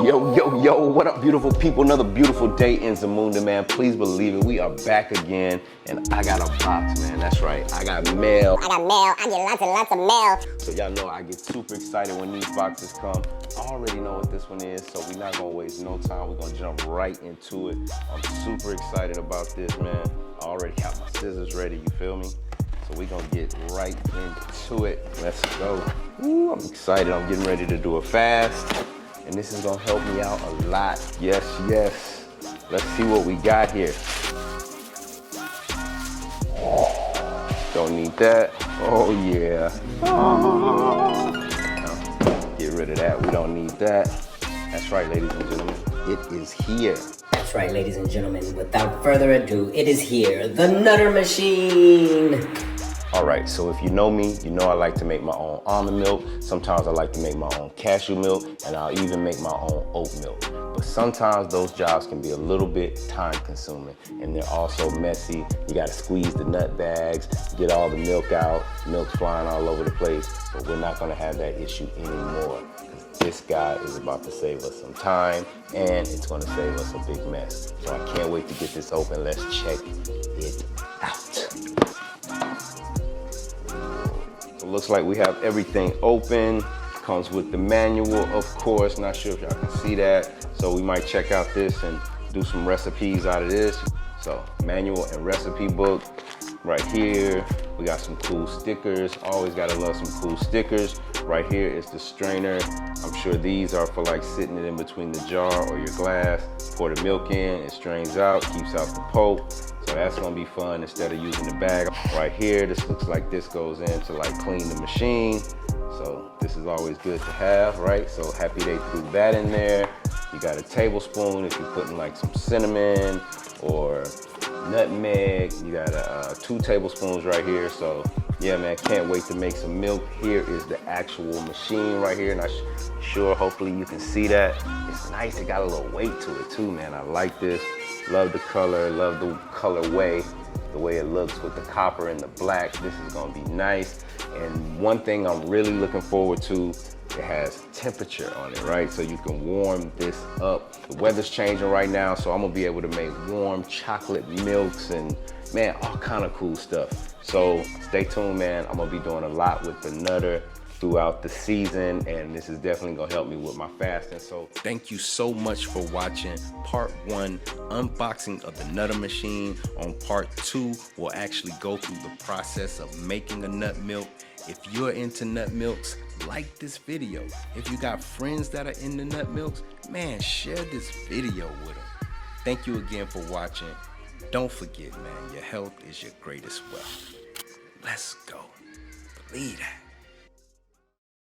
Yo, what up, beautiful people? Another beautiful day in Zamunda, man. Please believe it, we are back again, and I got a box, man. That's right, I got mail. I get lots and lots of mail. So y'all know I get super excited when these boxes come. I already know what this one is, so we're not gonna waste no time. We're gonna jump right into it. I'm super excited about this, man. I already got my scissors ready, you feel me? So we're gonna get right into it. Let's go. Ooh, I'm excited, I'm getting ready to do it fast. And this is gonna help me out a lot. Yes. Let's see what we got here. Don't need that. Oh yeah. Get rid of that, we don't need that. That's right, ladies and gentlemen, it is here. That's right, ladies and gentlemen. Without further ado, it is here, the Nutr machine. All right, so if you know me, you know I like to make my own almond milk. Sometimes I like to make my own cashew milk, and I'll even make my own oat milk. But sometimes those jobs can be a little bit time consuming, and they're also messy. You gotta squeeze the nut bags, get all the milk out, milk's flying all over the place, but we're not gonna have that issue anymore. This guy is about to save us some time, and it's gonna save us a big mess. So I can't wait to get this open. Let's check it out. So it looks like we have everything open. Comes with the manual, of course. Not sure if y'all can see that. So we might check out this and do some recipes out of this. So manual and recipe book right here. We got some cool stickers. Always gotta love some cool stickers. Right here is the strainer. I'm sure these are for like sitting it in between the jar or your glass. Pour the milk in, it strains out, keeps out the pulp. So that's gonna be fun instead of using the bag. Right here, this looks like this goes in to like clean the machine. So this is always good to have, right? So happy they threw that in there. You got a tablespoon if you're putting like some cinnamon or nutmeg. You got 2 tablespoons right here. So yeah, man, can't wait to make some milk. Here is the actual machine right here. And I'm sure, hopefully you can see that. It's nice, it got a little weight to it too, man. I like this. Love the color, love the colorway, the way it looks with the copper and the black. This is gonna be nice. And one thing I'm really looking forward to, it has temperature on it, right? So you can warm this up. The weather's changing right now, so I'm gonna be able to make warm chocolate milks and, man, all kind of cool stuff. So stay tuned, man. I'm gonna be doing a lot with the Nutr throughout the season, and this is definitely gonna help me with my fasting. So thank you so much for watching part 1 unboxing of the Nutr machine. On part 2, we'll actually go through the process of making a nut milk. If you're into nut milks, like this video. If you got friends that are into nut milks, man, share this video with them. Thank you again for watching. Don't forget, man, your health is your greatest wealth. Let's go. Believe that.